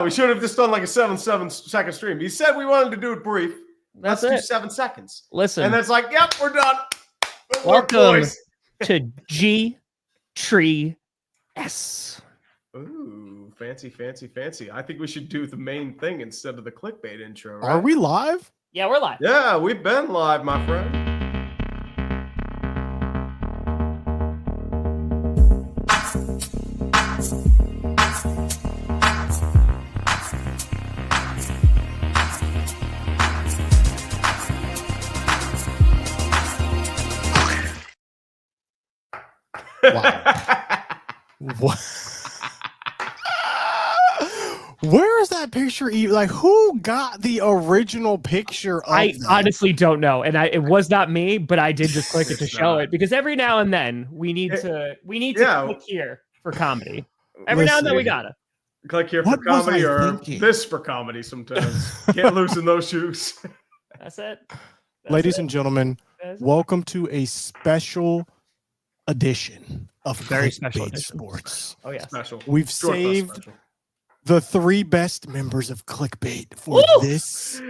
We should have just done like a 7-second stream. He said we wanted to do it brief. Let's do 7 seconds. Listen. And that's like, yep, we're done. Welcome to G Tree S. Ooh, fancy. I think we should do the main thing instead of the clickbait intro, right? Are we live? Yeah, we're live. Yeah, we've been live, my friend. Wow. What? Where is that picture? Like, who got the original picture of I that? honestly don't know, and it was not me, but I did just click it to show it because every now and then we need to click here for comedy. Every now and then we gotta click here for comedy or this for comedy. Sometimes can't loosen those shoes. That's it. Ladies and gentlemen, welcome to a special edition of Very special Clickbait edition. Sports. Oh yeah, Special. We've Short bus saved special. the 3 best members of Clickbait for this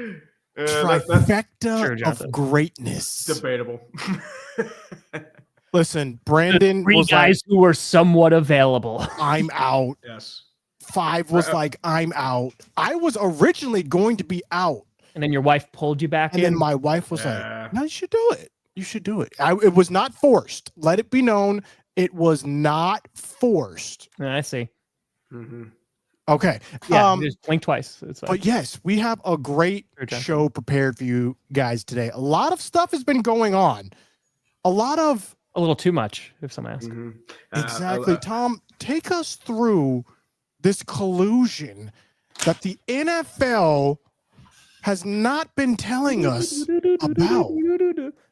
trifecta of greatness. Debatable. Listen, Brandon the 3 was guys who were somewhat available. I'm out. Yes. 5 was like, I'm out. I was originally going to be out. And then your wife pulled you back And in. then my wife was like, no, you should do it. You should do it. It was not forced. Let it be known. It was not forced. I see. Mm-hmm. Okay. Yeah, just blink twice. It's but yes, we have a great show prepared for you guys today. A lot of stuff has been going on. A little too much, if someone asks. Mm-hmm. Exactly. Tom, take us through this collusion that the NFL has not been telling us about.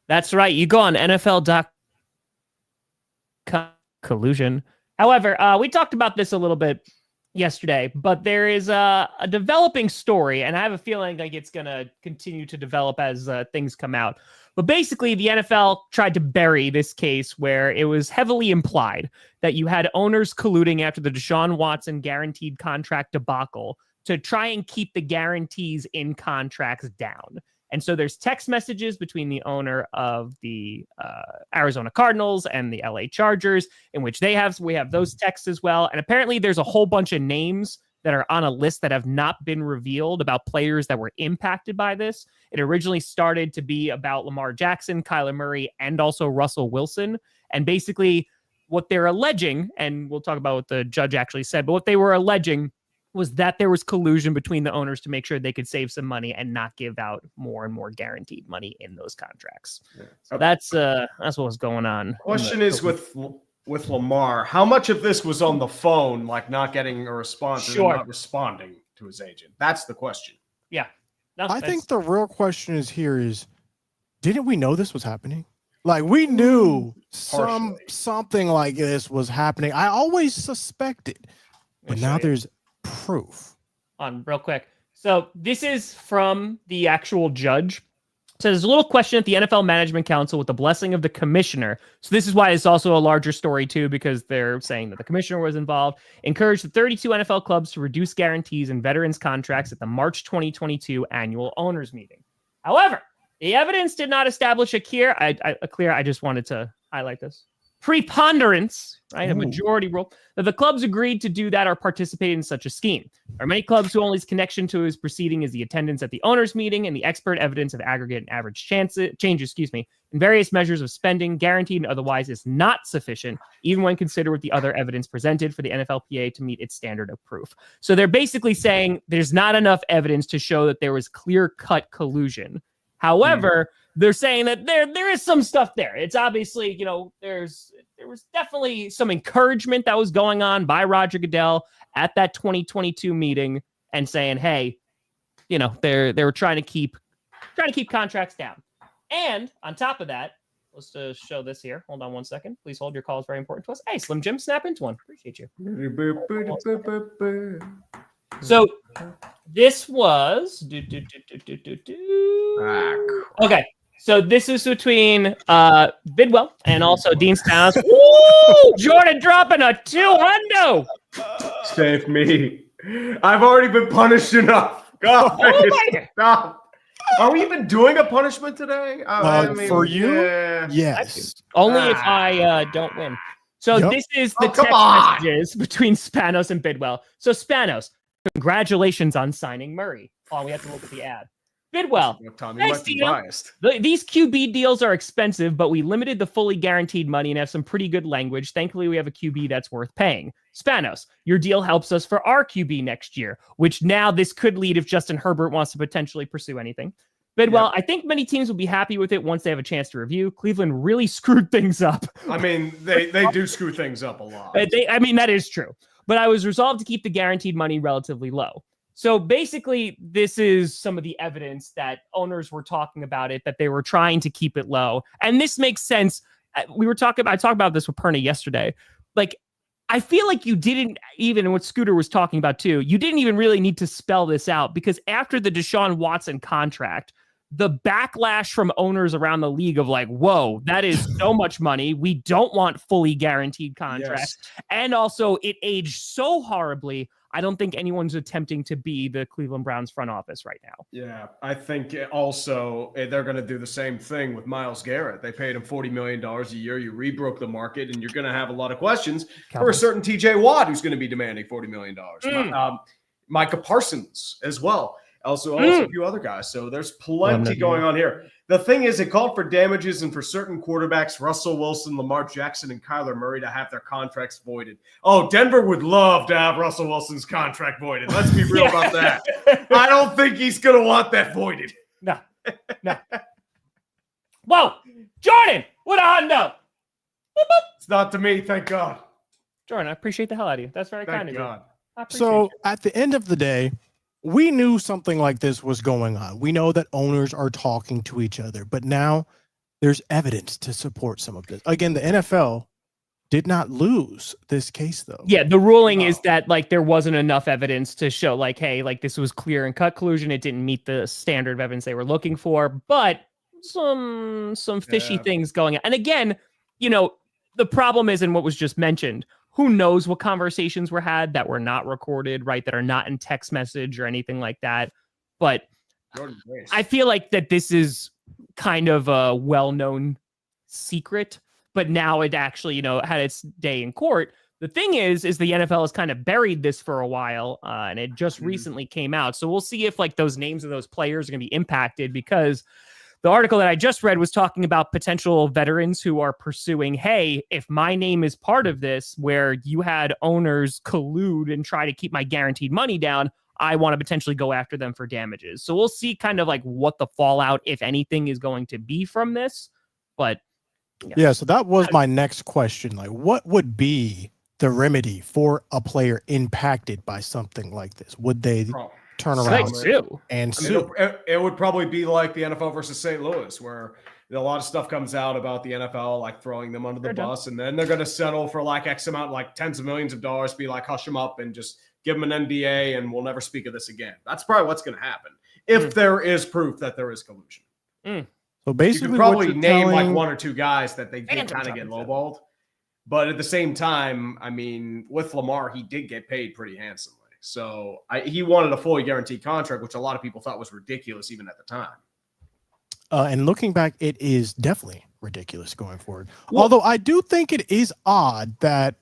That's right. You go on NFL.com. Collusion. However, we talked about this a little bit yesterday, but there is a developing story, and I have a feeling like it's going to continue to develop as things come out. But basically, the NFL tried to bury this case where it was heavily implied that you had owners colluding after the Deshaun Watson guaranteed contract debacle to try and keep the guarantees in contracts down. And so there's text messages between the owner of the Arizona Cardinals and the LA Chargers, in which we have those texts as well. And apparently there's a whole bunch of names that are on a list that have not been revealed about players that were impacted by this. It originally started to be about Lamar Jackson, Kyler Murray, and also Russell Wilson. And basically what they're alleging, and we'll talk about what the judge actually said, but what they were alleging was that there was collusion between the owners to make sure they could save some money and not give out more and more guaranteed money in those contracts. Yeah. So that's what was going on. Question is with Lamar, how much of this was on the phone, like not getting a response and not responding to his agent? That's the question. Yeah. I think the real question is, didn't we know this was happening? Like, we knew something like this was happening. I always suspected, but now there's proof. On real quick. So this is from the actual judge. So there's a little question at the NFL Management Council with the blessing of the commissioner. So this is why it's also a larger story too, because they're saying that the commissioner was involved. Encouraged the 32 NFL clubs to reduce guarantees in veterans contracts at the March 2022 annual owners meeting. However, the evidence did not establish a clear. I just wanted to highlight this. Preponderance, right? A majority rule that the clubs agreed to do that or participate in such a scheme. There are many clubs who only connection to his proceeding is the attendance at the owners meeting and the expert evidence of aggregate and average changes, in various measures of spending, guaranteed and otherwise, is not sufficient, even when considered with the other evidence presented for the NFLPA to meet its standard of proof. So they're basically saying there's not enough evidence to show that there was clear-cut collusion. However, they're saying that there is some stuff there. It's obviously, there was definitely some encouragement that was going on by Roger Goodell at that 2022 meeting and saying, hey, they were trying to keep contracts down. And on top of that, let's show this here. Hold on one second. Please hold. Your call is very important to us. Hey, Slim Jim, snap into one. Appreciate you. So this was okay. So this is between Bidwell and also Dean Styles. Ooh, Jordan dropping a 200. Save me. I've already been punished enough. God, stop. Are we even doing a punishment today? For you? Yeah. Yes. Only if I don't win. So this is the text messages between Spanos and Bidwell. So Spanos, congratulations on signing Murray. Oh, we have to look at the ad. Bidwell, nice deal. These QB deals are expensive, but we limited the fully guaranteed money and have some pretty good language. Thankfully, we have a QB that's worth paying. Spanos, your deal helps us for our QB next year, which now this could lead if Justin Herbert wants to potentially pursue anything. Bidwell, I think many teams will be happy with it once they have a chance to review. Cleveland really screwed things up. I mean, they do screw things up a lot. That is true. But I was resolved to keep the guaranteed money relatively low. So basically, this is some of the evidence that owners were talking about it, that they were trying to keep it low. And this makes sense. I talked about this with Perna yesterday. Like, I feel like you didn't even, what Scooter was talking about too, you didn't even really need to spell this out, because after the Deshaun Watson contract, the backlash from owners around the league of like, whoa, that is so much money. We don't want fully guaranteed contracts. Yes. And also it aged so horribly. I don't think anyone's attempting to be the Cleveland Browns front office right now. Yeah, I think also they're going to do the same thing with Myles Garrett. They paid him $40 million a year. You rebroke the market, and you're going to have a lot of questions for a certain TJ Watt who's going to be demanding $40 million. Micah Parsons as well. Also a few other guys. So there's plenty going on here. The thing is, it called for damages and for certain quarterbacks, Russell Wilson, Lamar Jackson, and Kyler Murray, to have their contracts voided. Oh, Denver would love to have Russell Wilson's contract voided. Let's be real about that. I don't think he's going to want that voided. No. Whoa, Jordan, what a hundo. It's not to me, thank God. Jordan, I appreciate the hell out of you. That's very kind of you. So at the end of the day, we knew something like this was going on. We know that owners are talking to each other, but now there's evidence to support some of this. Again, the NFL did not lose this case, though. Yeah, the ruling is that like there wasn't enough evidence to show like, hey, like this was clear and cut collusion. It didn't meet the standard of evidence they were looking for, but some fishy things going on. And again, you know, the problem is in what was just mentioned. Who knows what conversations were had that were not recorded, right? That are not in text message or anything like that. But I feel like that this is kind of a well-known secret, but now it actually, you know, had its day in court. The thing is the NFL has kind of buried this for a while, and it just recently came out. So we'll see if like those names of those players are going to be impacted, because the article that I just read was talking about potential veterans who are pursuing, hey, if my name is part of this, where you had owners collude and try to keep my guaranteed money down, I want to potentially go after them for damages. So we'll see kind of like what the fallout, if anything, is going to be from this. But yeah, so that was my next question. Like, what would be the remedy for a player impacted by something like this? Would they turn around and sue? It would probably be like the NFL versus St. Louis, where a lot of stuff comes out about the NFL, like throwing them under the bus, and then they're going to settle for like X amount, like tens of millions of dollars, be like, hush them up and just give them an NDA and we'll never speak of this again. That's probably what's going to happen if there is proof that there is collusion. So basically, you could probably name like one or two guys that they did kind of get lowballed. But at the same time, I mean, with Lamar, he did get paid pretty handsomely. So he wanted a fully guaranteed contract, which a lot of people thought was ridiculous even at the time. And looking back, it is definitely ridiculous going forward. Well, although I do think it is odd that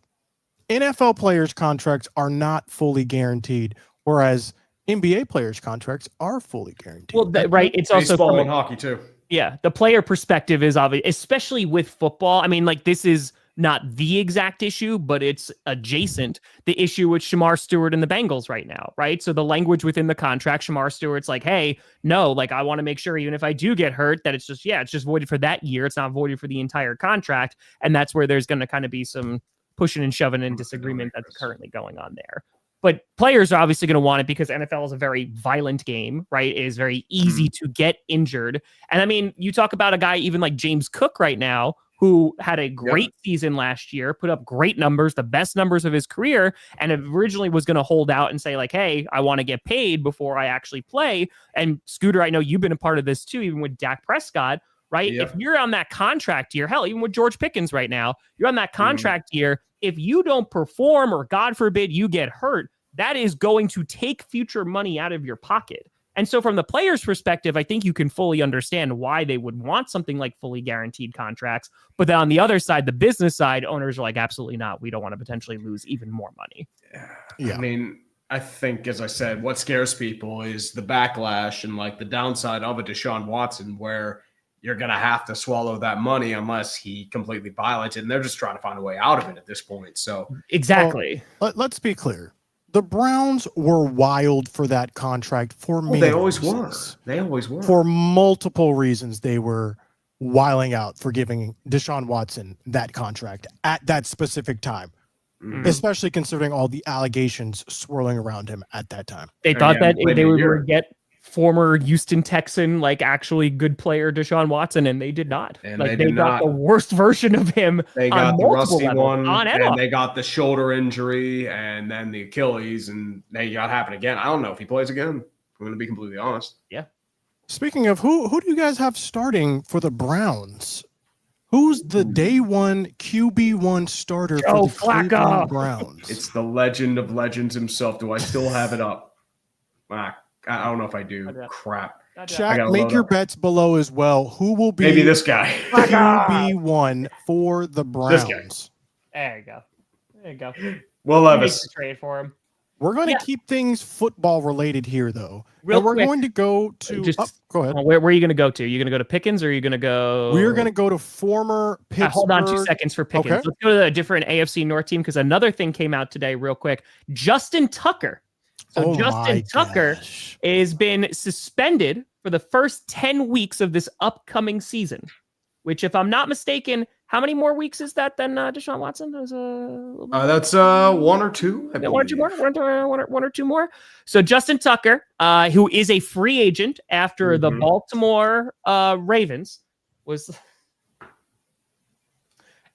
NFL players' contracts are not fully guaranteed, whereas NBA players' contracts are fully guaranteed. Well, right. It's also baseball and hockey too. Yeah, the player perspective is obvious, especially with football. I mean, like this is not the exact issue, but it's adjacent. The issue with Shamar Stewart and the Bengals right now, right? So the language within the contract, Shamar Stewart's like, hey, no, like I want to make sure even if I do get hurt that it's just voided for that year. It's not voided for the entire contract. And that's where there's going to kind of be some pushing and shoving and disagreement that's currently going on there. But players are obviously going to want it because NFL is a very violent game, right? It is very easy to get injured. And I mean, you talk about a guy even like James Cook right now, who had a great season last year, put up great numbers, the best numbers of his career, and originally was going to hold out and say like, hey, I want to get paid before I actually play. And Scooter, I know you've been a part of this too, even with Dak Prescott, right? If you're on that contract year, hell, even with George Pickens right now, you're on that contract year. If you don't perform or God forbid you get hurt, that is going to take future money out of your pocket. And so from the player's perspective, I think you can fully understand why they would want something like fully guaranteed contracts. But then on the other side, the business side, owners are like, absolutely not. We don't want to potentially lose even more money. Yeah. I mean, I think, as I said, what scares people is the backlash and like the downside of a Deshaun Watson, where you're going to have to swallow that money unless he completely violates it. And they're just trying to find a way out of it at this point. So exactly. Well, let's be clear. The Browns were wild for that contract for many They always reasons. were. They always were. For multiple reasons, they were wiling out for giving Deshaun Watson that contract at that specific time, especially considering all the allegations swirling around him at that time. They thought that they were going to get former Houston Texan, like actually good player Deshaun Watson, and they did not. And like they got the worst version of him. They got the rusty one, and they got the shoulder injury, and then the Achilles, and they got happen again. I don't know if he plays again. I'm going to be completely honest. Yeah. Speaking of who do you guys have starting for the Browns? Who's the day one QB1 starter for the Cleveland Browns? It's the legend of legends himself. Do I still have it up? I don't know if I do. Crap. Shaq, make your bets below as well. Who will be maybe this guy? QB1 for the Browns. There you go. There you go. Will Levis. Trade for him. We're going to keep things football related here, though. We're going to go to. Go ahead. Where are you going to go to? Are you going to go to Pickens, or are you going to go? We're going to go to former Pittsburgh. Hold on 2 seconds for Pickens. Okay. Let's go to a different AFC North team, because another thing came out today, real quick. Justin Tucker. So Justin Tucker has been suspended for the first 10 weeks of this upcoming season, which, if I'm not mistaken, how many more weeks is that than Deshaun Watson? That's 1 or 2. One or two more. One or two more. So Justin Tucker, who is a free agent after the Baltimore Ravens, was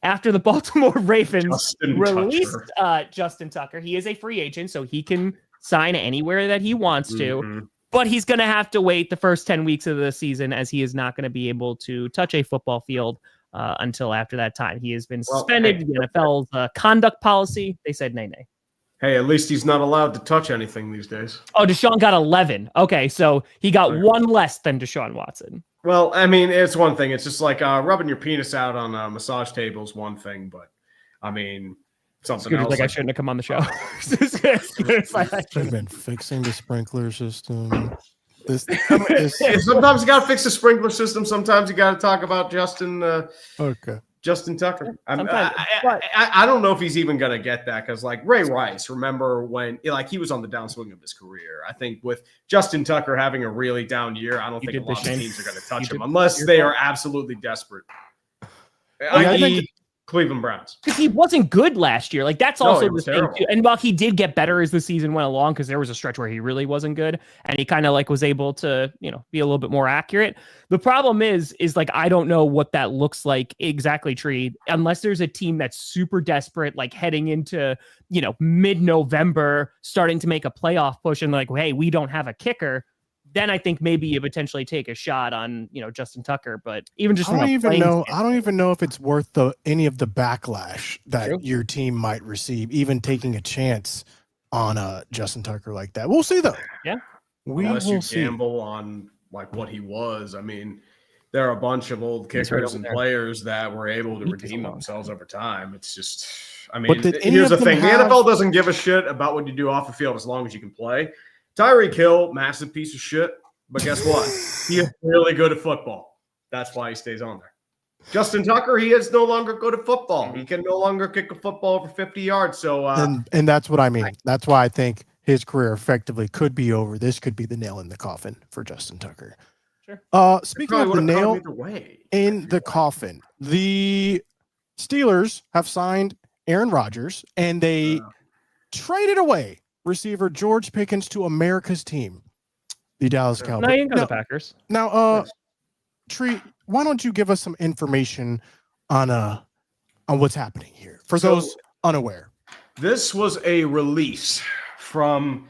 after the Baltimore Ravens released Justin Tucker. He is a free agent, so he can sign anywhere that he wants to. But he's going to have to wait the first 10 weeks of the season, as he is not going to be able to touch a football field until after that time. He has been suspended. The NFL's conduct policy, they said nay. Hey, at least he's not allowed to touch anything these days. Oh, Deshaun got 11. Okay, so he got one less than Deshaun Watson. Well, I mean, it's one thing. It's just like rubbing your penis out on a massage table is one thing, but I mean, something else. Like I shouldn't have come on the show. Should have been fixing the sprinkler system. Sometimes you got to fix the sprinkler system. Sometimes you got to talk about Justin Tucker. I don't know if he's even going to get that, because like Ray Rice, remember when he was on the downswing of his career. I think with Justin Tucker having a really down year, I don't think a lot of teams are going to touch him unless they are absolutely desperate. I think Cleveland Browns, because he wasn't good last year. Like, that's also the thing too. And while he did get better as the season went along, because there was a stretch where he really wasn't good, and he kind of like was able to, be a little bit more accurate. The problem is like, I don't know what that looks like exactly, Tree, unless there's a team that's super desperate, like heading into, mid-November, starting to make a playoff push, and like, hey, we don't have a kicker. Then I think maybe you potentially take a shot on, Justin Tucker. But even just I don't even know if it's worth any of the backlash that your team might receive, even taking a chance on Justin Tucker like that. We'll see, though. Yeah, unless you gamble on like what he was. I mean, there are a bunch of old kickers and players that were able to redeem themselves over time. It's just, I mean, here's the thing: the NFL doesn't give a shit about what you do off the field as long as you can play. Tyreek Hill, massive piece of shit, but guess what? He is really good at football. That's why he stays on there. Justin Tucker, he is no longer good at football. He can no longer kick a football over 50 yards. So, and that's what I mean. That's why I think his career effectively could be over. This could be the nail in the coffin for Justin Tucker. Sure. Speaking of the nail in the coffin, the Steelers have signed Aaron Rodgers, and they traded away receiver George Pickens to America's team, the Dallas Cowboys. No, you can go to the Packers. Now, Tree, why don't you give us some information on what's happening here for those unaware? This was a release from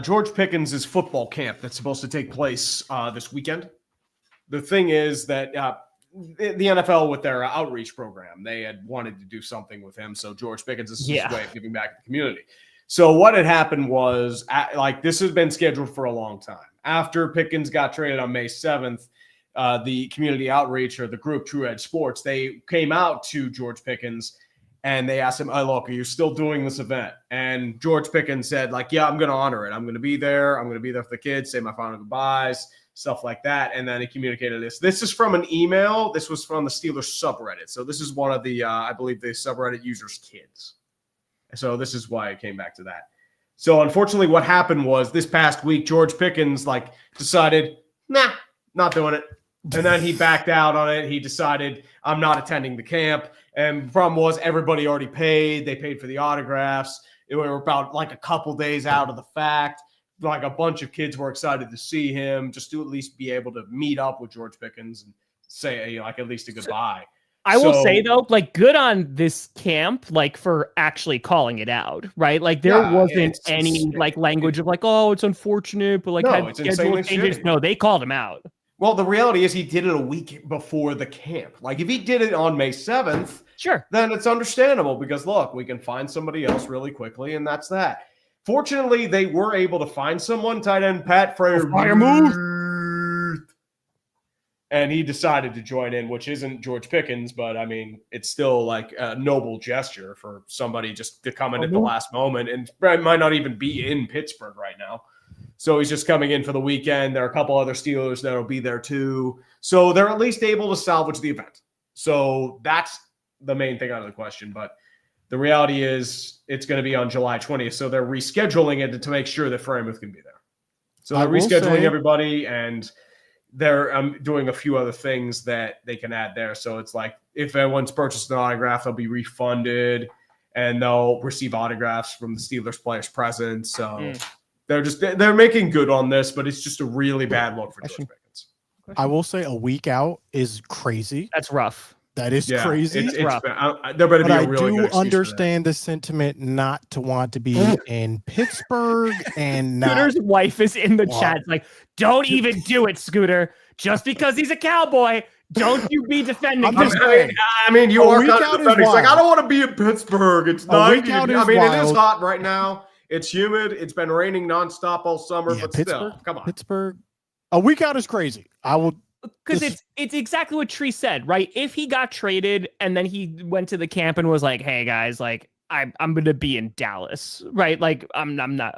George Pickens' football camp that's supposed to take place this weekend. The thing is that the NFL, with their outreach program, they had wanted to do something with him. So George Pickens, this is his way of giving back to the community. So what had happened was, like, this has been scheduled for a long time. After Pickens got traded on May 7th, the community outreach, or the group True Edge Sports, they came out to George Pickens and they asked him, "Hey, look, are you still doing this event?" And George Pickens said, like, "Yeah, I'm going to honor it. I'm going to be there. I'm going to be there for the kids, say my final goodbyes, stuff like that." And then he communicated this. This is from an email. This was from the Steelers subreddit. So this is one of the, I believe, the subreddit users' kids. So this is why it came back to that. So unfortunately, what happened was this past week, George Pickens decided, nah, not doing it. And then he backed out on it. He decided, I'm not attending the camp. And the problem was everybody already paid. They paid for the autographs. It were about like a couple days out of the fact. Like a bunch of kids were excited to see him, just to at least be able to meet up with George Pickens and say, like, at least a goodbye. I will say, though, like, good on this camp, like, for actually calling it out, right? Like, there wasn't any like language of like, oh, it's unfortunate, but like, no, it's insanely shitty. No, they called him out. Well, the reality is he did it a week before the camp. Like, if he did it on May 7th, sure, then it's understandable because, look, we can find somebody else really quickly, and that's that. Fortunately, they were able to find someone, tight end Pat Freiermuth. And he decided to join in, which isn't George Pickens, but I mean, it's still like a noble gesture for somebody just to come in at the last moment, and might not even be in Pittsburgh right now. So he's just coming in for the weekend. There are a couple other Steelers that will be there too. So they're at least able to salvage the event. So that's the main thing out of the question. But the reality is it's going to be on July 20th. So they're rescheduling it to make sure that Freiermuth can be there. So they're rescheduling everybody, and they're doing a few other things that they can add there. So it's like if anyone's purchased an autograph, they'll be refunded and they'll receive autographs from the Steelers players present. So they're making good on this, but it's just a really bad look for George Pickens. I will say a week out is crazy. That's rough. That is crazy. It's rough. There better be a really good excuse understand the sentiment not to want to be in Pittsburgh and not. Scooter's wife is in the chat. It's like, don't even do it, Scooter. Just because he's a Cowboy, don't you be defending him. I mean, you are kind of defending. It's like, I don't want to be in Pittsburgh. It's not. It is hot right now. It's humid. It's been raining nonstop all summer. But still, come on. Pittsburgh. A week out is crazy. I will. Because it's exactly what Tree said, right? If he got traded and then he went to the camp and was like, "Hey guys, like I'm going to be in Dallas," right? Like I'm not,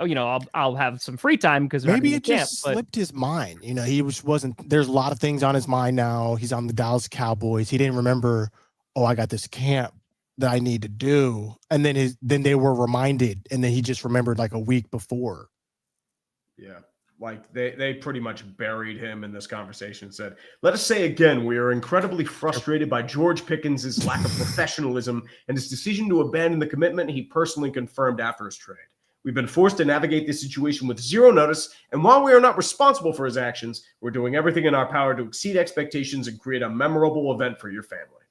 I'll have some free time because maybe it just slipped his mind. He wasn't. There's a lot of things on his mind now. He's on the Dallas Cowboys. He didn't remember. Oh, I got this camp that I need to do, and then they were reminded, and then he just remembered like a week before. Yeah. Like they pretty much buried him in this conversation and said, "Let us say again, we are incredibly frustrated by George Pickens' lack of professionalism and his decision to abandon the commitment he personally confirmed after his trade. We've been forced to navigate this situation with zero notice, and while we are not responsible for his actions, we're doing everything in our power to exceed expectations and create a memorable event for your family.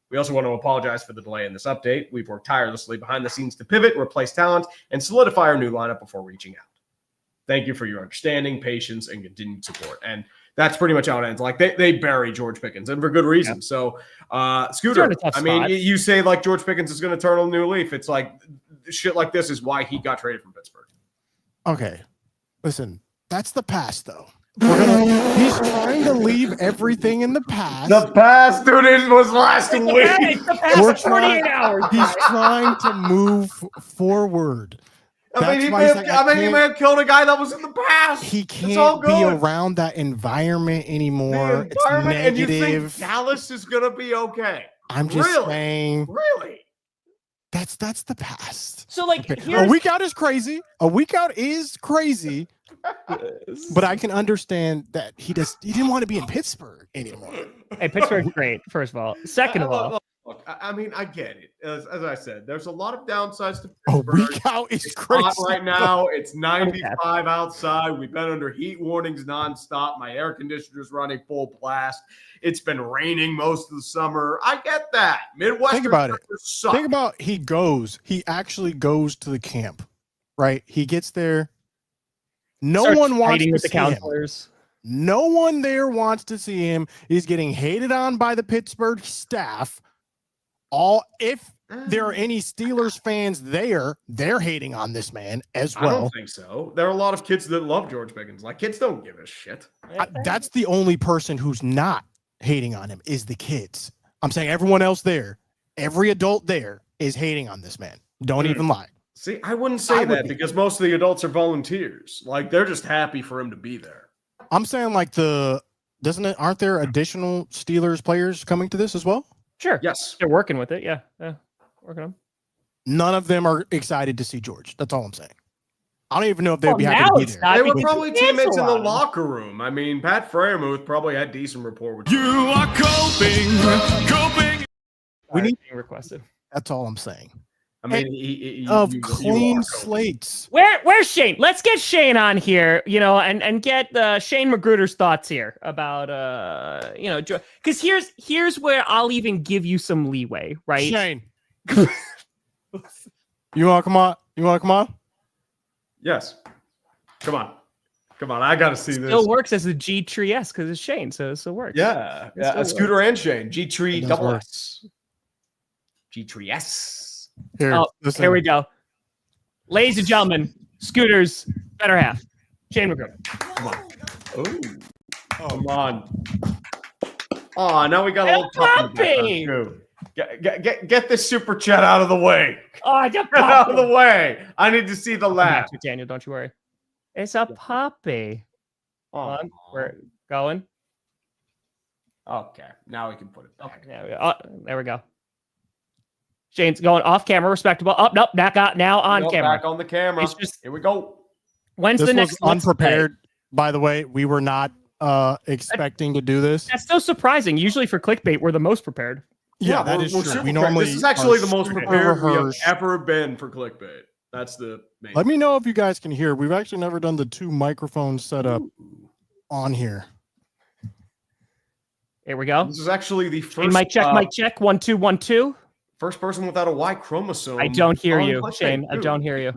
We also want to apologize for the delay in this update. We've worked tirelessly behind the scenes to pivot, replace talent, and solidify our new lineup before reaching out. Thank you for your understanding, patience, and continued support." And that's pretty much how it ends. Like they bury George Pickens, and for good reason. Yeah. So, Scooter, I mean, you say like George Pickens is going to turn a new leaf. It's like shit like this is why he got traded from Pittsburgh. Okay, listen, that's the past, though. He's trying to leave everything in the past. The past, dude, it was last week. The past 48 hours. He's trying to move forward. He may have killed a guy that was in the past. He can't be around that environment anymore. It's negative. And you think Dallas is going to be okay? I'm just saying. Really? That's the past. So, like, a week out is crazy. A week out is crazy. But I can understand that he didn't want to be in Pittsburgh anymore. Hey, Pittsburgh's great, first of all. Second of all. Look, I mean, I get it. As I said, there's a lot of downsides to Pittsburgh. A week out is crazy. Hot right now. It's 95 outside. We've been under heat warnings nonstop. My air conditioner's running full blast. It's been raining most of the summer. I get that. Midwestern. Think about it. Suck. Think about he actually goes to the camp, right? He gets there. No one wants to see him. No one there wants to see him. He's getting hated on by the Pittsburgh staff. If there are any Steelers fans there, they're hating on this man as well. I don't think so. There are a lot of kids that love George Pickens. Like, kids don't give a shit. That's the only person who's not hating on him is the kids. I'm saying everyone else there, every adult there is hating on this man. Don't even lie. See, I wouldn't say that because most of the adults are volunteers. Like, they're just happy for him to be there. I'm saying like aren't there additional Steelers players coming to this as well? Sure. Yes. They're working with it. Yeah. Working on. None of them are excited to see George. That's all I'm saying. I don't even know if they'd be happy to be there. They were probably teammates in the locker room. I mean, Pat Freiermuth probably had decent rapport with you. Are coping. We need being requested. That's all I'm saying. I mean, clean slates. Where's Shayne? Let's get Shayne on here, and get Shayne Magruder's thoughts here about because here's where I'll even give you some leeway, right? Shayne, you want to come on? Yes. Come on. I got to see this. Still works as a G Tree S because it's Shayne, so it still works. Yeah. Scooter and Shayne. G Tree double S. G Tree S. Here we go. Ladies and gentlemen, Scooter's better half. Shayne Magruder. Come on. Come on. Oh, now we got a little puppy. Get this super chat out of the way. Oh, get out of the way. I need to see the laugh. Daniel, don't you worry. It's a puppy. Oh, we're going. Okay, now we can put it back. Okay, there we go. Shayne's going off camera, respectable. Nope, now on camera. Back on the camera. Here we go. When's the next was unprepared, by the way. We were not expecting to do this. That's so surprising. Usually for clickbait, we're the most prepared. Yeah, that is true. We normally this is actually the most prepared we have ever been for clickbait. That's the main. Let me know if you guys can hear. We've actually never done the 2 microphone setup on here. Here we go. This is actually the first. Mic check. 1 2 1 2. First person without a Y chromosome. I don't hear you, Shayne. I don't hear you.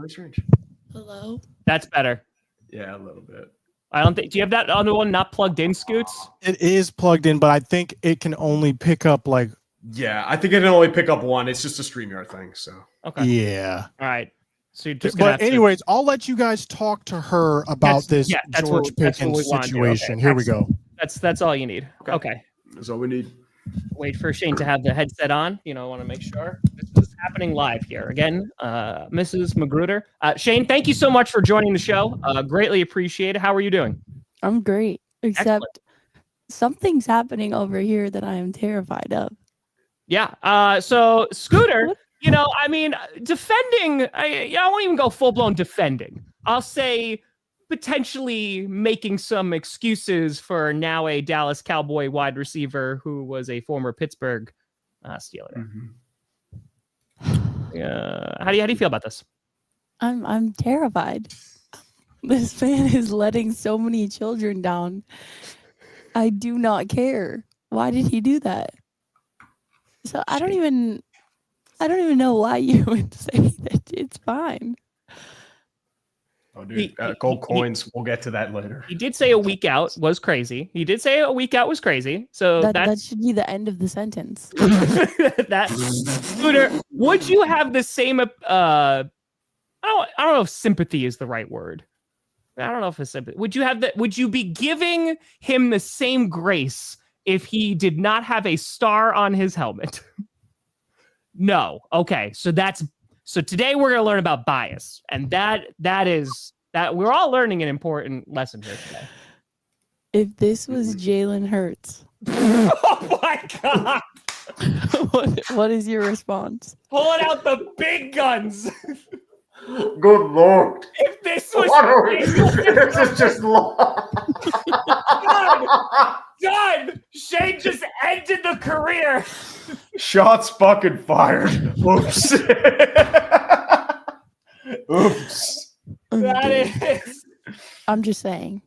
Hello? That's better. Yeah, a little bit. I don't think. Do you have that other one not plugged in, Scoots? It is plugged in, but I think it can only pick up like. Yeah, I think it can only pick up one. It's just a StreamYard thing. So. Okay. Yeah. All right. So you're just. But anyways, I'll let you guys talk to her about this George Pickens situation. Okay. Here we go. That's all you need. Okay. That's all we need. Wait for Shayne to have the headset on. I want to make sure this is happening live here. Again, Mrs. Magruder. Shayne, thank you so much for joining the show. Greatly appreciate it. How are you doing? I'm great, except something's happening over here that I am terrified of. Yeah. So Scooter, defending, I won't even go full blown defending. I'll say potentially making some excuses for now a Dallas Cowboy wide receiver who was a former Pittsburgh Steeler. Mm-hmm. How do you feel about this? I'm terrified. This man is letting so many children down. I do not care. Why did he do that? So I don't even know why you would say that it's fine. Oh, dude, gold coins. We'll get to that later. He did say a week out was crazy. So that should be the end of the sentence. Scooter, would you have the same? I don't know if sympathy is the right word. I don't know if it's sympathy. Would you have that? Would you be giving him the same grace if he did not have a star on his helmet? No. Okay. So today we're going to learn about bias, and that we're all learning an important lesson here today. If this was Jalen Hurts. Oh my God. What is your response? Pulling out the big guns. Good Lord. If this was this is just long. Done. Shayne just ended the career. Shots fucking fired. Oops. Oops. That is. I'm just saying.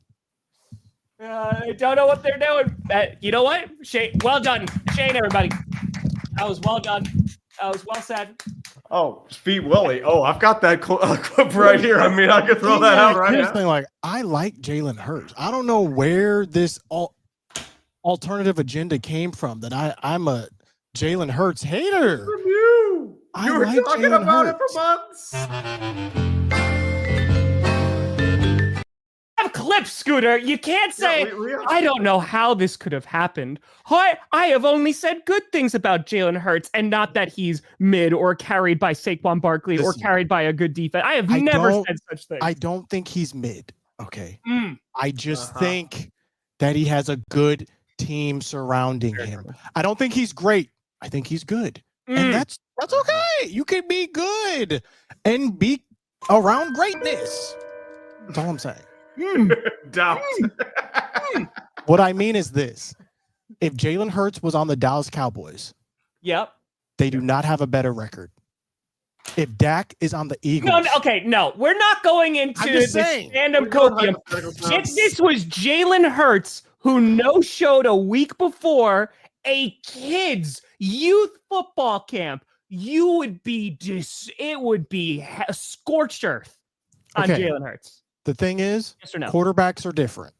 I don't know what they're doing. You know what? Shayne, well done. Shayne, everybody. That was well done. That was well said. Oh, Speed Willie. Oh, I've got that clip right here. I mean, I could throw that out right now. Thing, like, I like Jalen Hurts. I don't know where this alternative agenda came from that I'm a Jalen Hurts hater. From you. You were like talking Jalen about it Hurts. for months. Have clips, Scooter. You can't say, I don't know how this could have happened. I have only said good things about Jalen Hurts and not that he's mid or carried by Saquon Barkley or carried by a good defense. I have never said such things. I don't think he's mid. Okay. I just think that he has a good team surrounding him. I don't think he's great. I think he's good. And that's okay. You can be good and be around greatness. That's all I'm saying. Doubt. What I mean is this. If Jalen Hurts was on the Dallas Cowboys, they do not have a better record. If Dak is on the Eagles. No, we're not going into the stand-up copium. If this was Jalen Hurts, who no-showed a week before a kid's youth football camp, you would be it would be scorched earth on Jalen Hurts. The thing is, yes or no? Quarterbacks are different.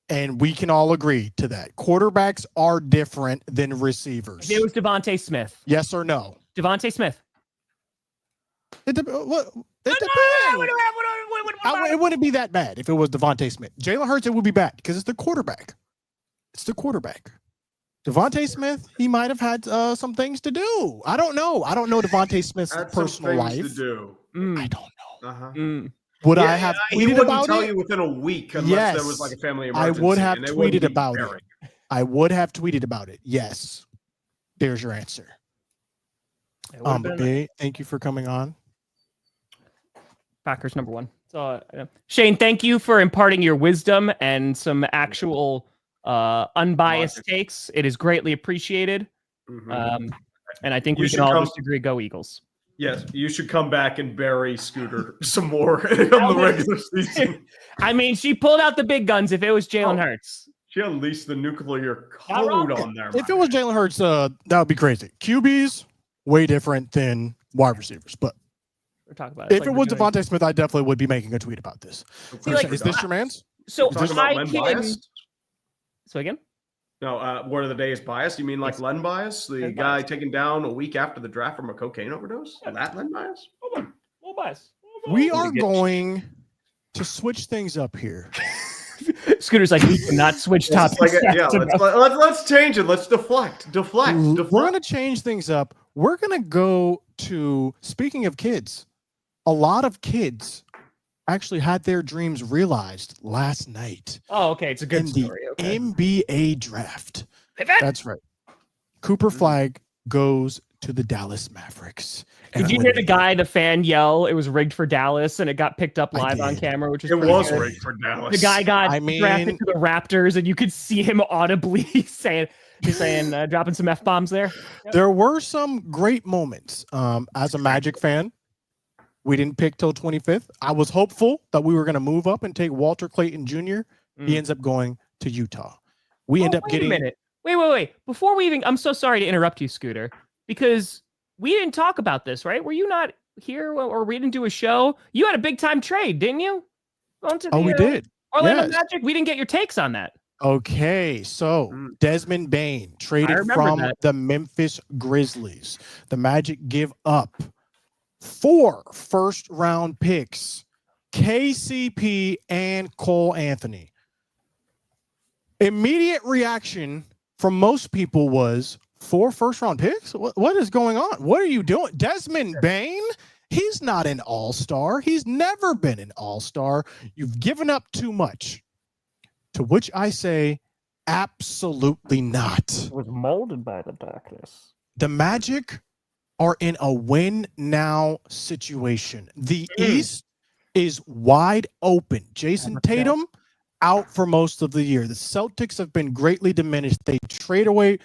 And we can all agree to that. Quarterbacks are different than receivers. If it was Devontae Smith. Yes or no? Devontae Smith. It depends. It wouldn't be that bad if it was Devontae Smith. Jalen Hurts, it would be bad because it's the quarterback. It's the quarterback. Devontae Smith, he might have had some things to do. I don't know. I don't know Devontae Smith's personal life. To do. I don't know. Would I have he tweeted wouldn't about tell it? you within a week unless there was like a family emergency. I would have tweeted about it. I would have tweeted about it. Yes. There's your answer. Thank you for coming on. Packers #1. So, Shayne, thank you for imparting your wisdom and some actual unbiased takes. It is greatly appreciated. And I think we can all just agree, go Eagles. Yes, you should come back and bury Scooter some more on the regular season. I mean, she pulled out the big guns if it was Jalen Hurts. She unleashed the nuclear code on there. If it was Jalen Hurts, that would be crazy. QBs, way different than wide receivers. But we're talking about if it was Devontae Smith, I definitely would be making a tweet about this. Is this your man's? So I can. So again? No, word of the day is biased. You mean like Len Bias, the guy taken down a week after the draft from a cocaine overdose? That Len Bias? Hold Bias. We are going to switch things up here. Scooter's like, we cannot switch topics. Let's change it. Let's deflect. We're going to change things up. We're going to go to, speaking of kids, a lot of kids actually had their dreams realized last night. Oh, okay. It's a good story. The NBA draft. That's right. Cooper Flag goes to the Dallas Mavericks. Did you hear the fan yell? It was rigged for Dallas, and it got picked up live on camera, which was rigged for Dallas. The guy got drafted to the Raptors, and you could see him audibly saying dropping some F-bombs there. Yep. There were some great moments. As a Magic fan, we didn't pick till 25th. I was hopeful that we were going to move up and take Walter Clayton Jr. He ends up going to Utah. We end up getting. Wait a minute. Wait. Before we even, I'm so sorry to interrupt you, Scooter, because we didn't talk about this, right? Were you not here or we didn't do a show? You had a big time trade, didn't you? We did. Orlando Magic. We didn't get your takes on that. Okay, so Desmond Bane traded from the Memphis Grizzlies. The Magic give up 4 first-round picks, KCP and Cole Anthony. Immediate reaction from most people was 4 first-round picks? What is going on? What are you doing? Desmond Bane? He's not an all-star. He's never been an all-star. You've given up too much. To which I say, absolutely not. It was molded by the darkness. The Magic are in a win-now situation. The East is wide open. Jason Tatum out for most of the year. The Celtics have been greatly diminished. They trade away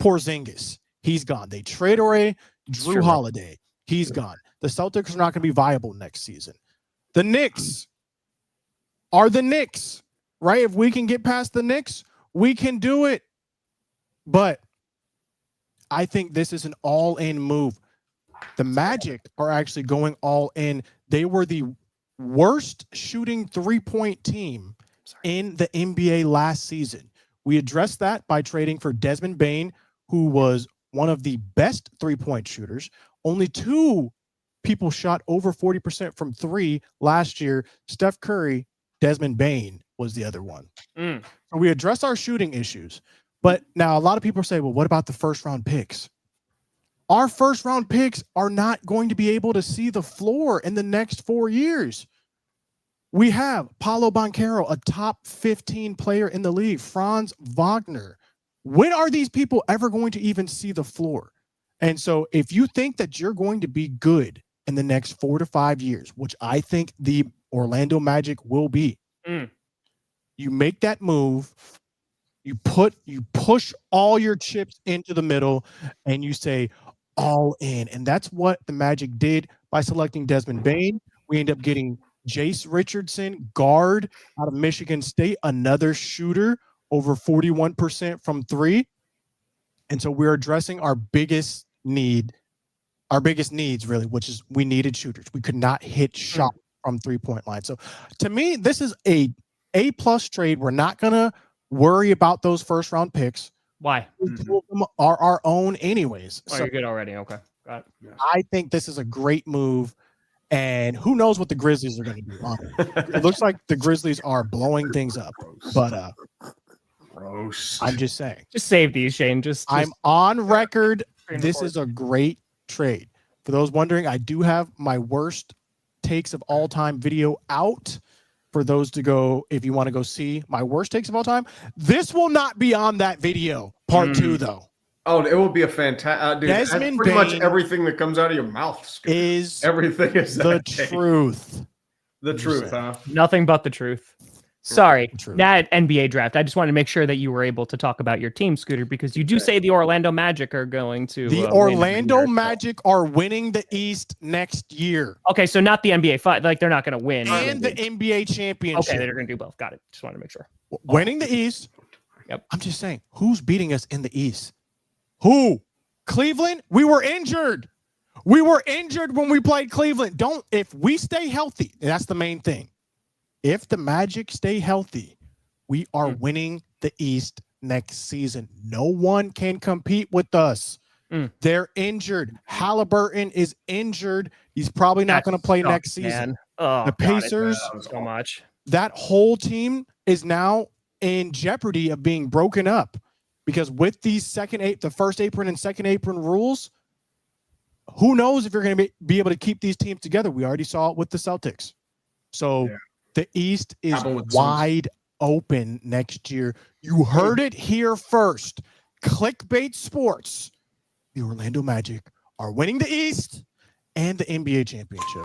Porzingis. He's gone. They trade away Drew Holiday. He's gone. The Celtics are not going to be viable next season. The Knicks are the Knicks. Right? If we can get past the Knicks, we can do it. But I think this is an all-in move. The Magic are actually going all in. They were the worst shooting three-point team in the NBA last season. We addressed that by trading for Desmond Bane, who was one of the best three-point shooters, Only 2 people shot over 40% from 3 last year. Steph Curry, Desmond Bane was the other one. So we address our shooting issues. But now a lot of people say, well, what about the first round picks? Our first round picks are not going to be able to see the floor in the next 4 years. We have Paulo Banchero, a top 15 player in the league, Franz Wagner. When are these people ever going to even see the floor? And so if you think that you're going to be good in the next 4 to 5 years, which I think the Orlando Magic will be, you make that move, you push all your chips into the middle, and you say all in. And that's what the Magic did by selecting Desmond Bane. We end up getting Jace Richardson, guard out of Michigan State, another shooter, over 41% from 3. And so we're addressing our biggest needs really, which is we needed shooters. We could not hit shot from 3-point line. So to me, this is a A+ trade. We're not going to worry about those first round picks. Why? 2 of them are our own anyways. Oh, So you're good already. Okay. Got it. I think this is a great move. And who knows what the Grizzlies are going to do. It looks like the Grizzlies are blowing things up. But Gross. I'm just saying. Just save these, Shayne. I'm on record. Screen This record. is a great trade. For those wondering, I do have my worst takes of all time video out for those to go, if you want to go see my worst takes of all time. This will not be on that video, part 2, though. Oh, it will be a fantastic. Dude, that's Desmond pretty much Bane everything that comes out of your mouth. Scott. Is Everything is the that take. truth. The truth, huh? Nothing but the truth. Sorry, True. that NBA draft. I just wanted to make sure that you were able to talk about your team, Scooter, because you do say the Orlando Magic are going to. The win Orlando every year, so- Magic are winning the East next year. Okay, so not the NBA fight. Like they're not going to win. And the NBA championship. Okay, they're going to do both. Got it. Just wanted to make sure. Winning the East. Yep. I'm just saying, who's beating us in the East? Who? Cleveland? We were injured. We were injured when we played Cleveland. If we stay healthy, that's the main thing. If the Magic stay healthy, we are winning the East next season. No one can compete with us. They're injured. Halliburton is injured. He's probably not going to play next season. Man. Oh, The Pacers, so much. that whole team is now in jeopardy of being broken up because with these the first apron and second apron rules, who knows if you're going to be able to keep these teams together. We already saw it with the Celtics. So the East is wide open next year. You heard it here first. Clickbait Sports. The Orlando Magic are winning the East and the NBA championship.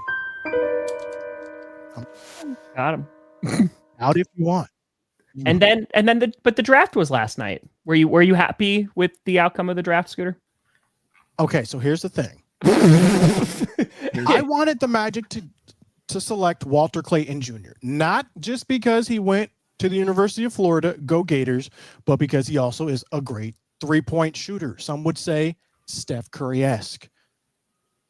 Got him. Out if you want. And then the draft was last night. Were you happy with the outcome of the draft, Scooter? Okay, so here's the thing. I wanted the Magic to select Walter Clayton Jr., not just because he went to the University of Florida, go Gators, but because he also is a great 3-point shooter. Some would say Steph Curry-esque.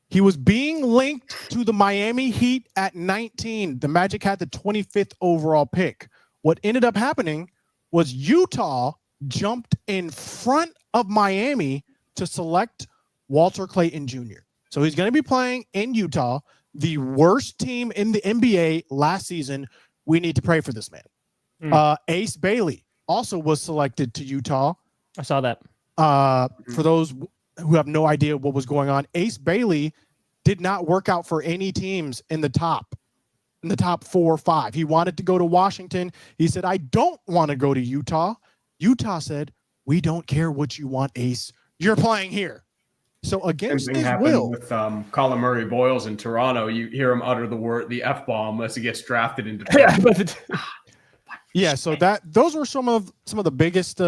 He was being linked to the Miami Heat at 19. The Magic had the 25th overall pick. What ended up happening was Utah jumped in front of Miami to select Walter Clayton Jr. So he's going to be playing in Utah, the worst team in the NBA last season. We need to pray for this man. Ace Bailey also was selected to Utah. I saw that. For those who have no idea what was going on, Ace Bailey did not work out for any teams in the top 4 or 5. He wanted to go to Washington. He said, I don't want to go to Utah. Utah said, we don't care what you want, Ace. You're playing here. So against his will. With Colin Murray Boyles in Toronto, you hear him utter the F-bomb as he gets drafted into Yeah, so those were some of the biggest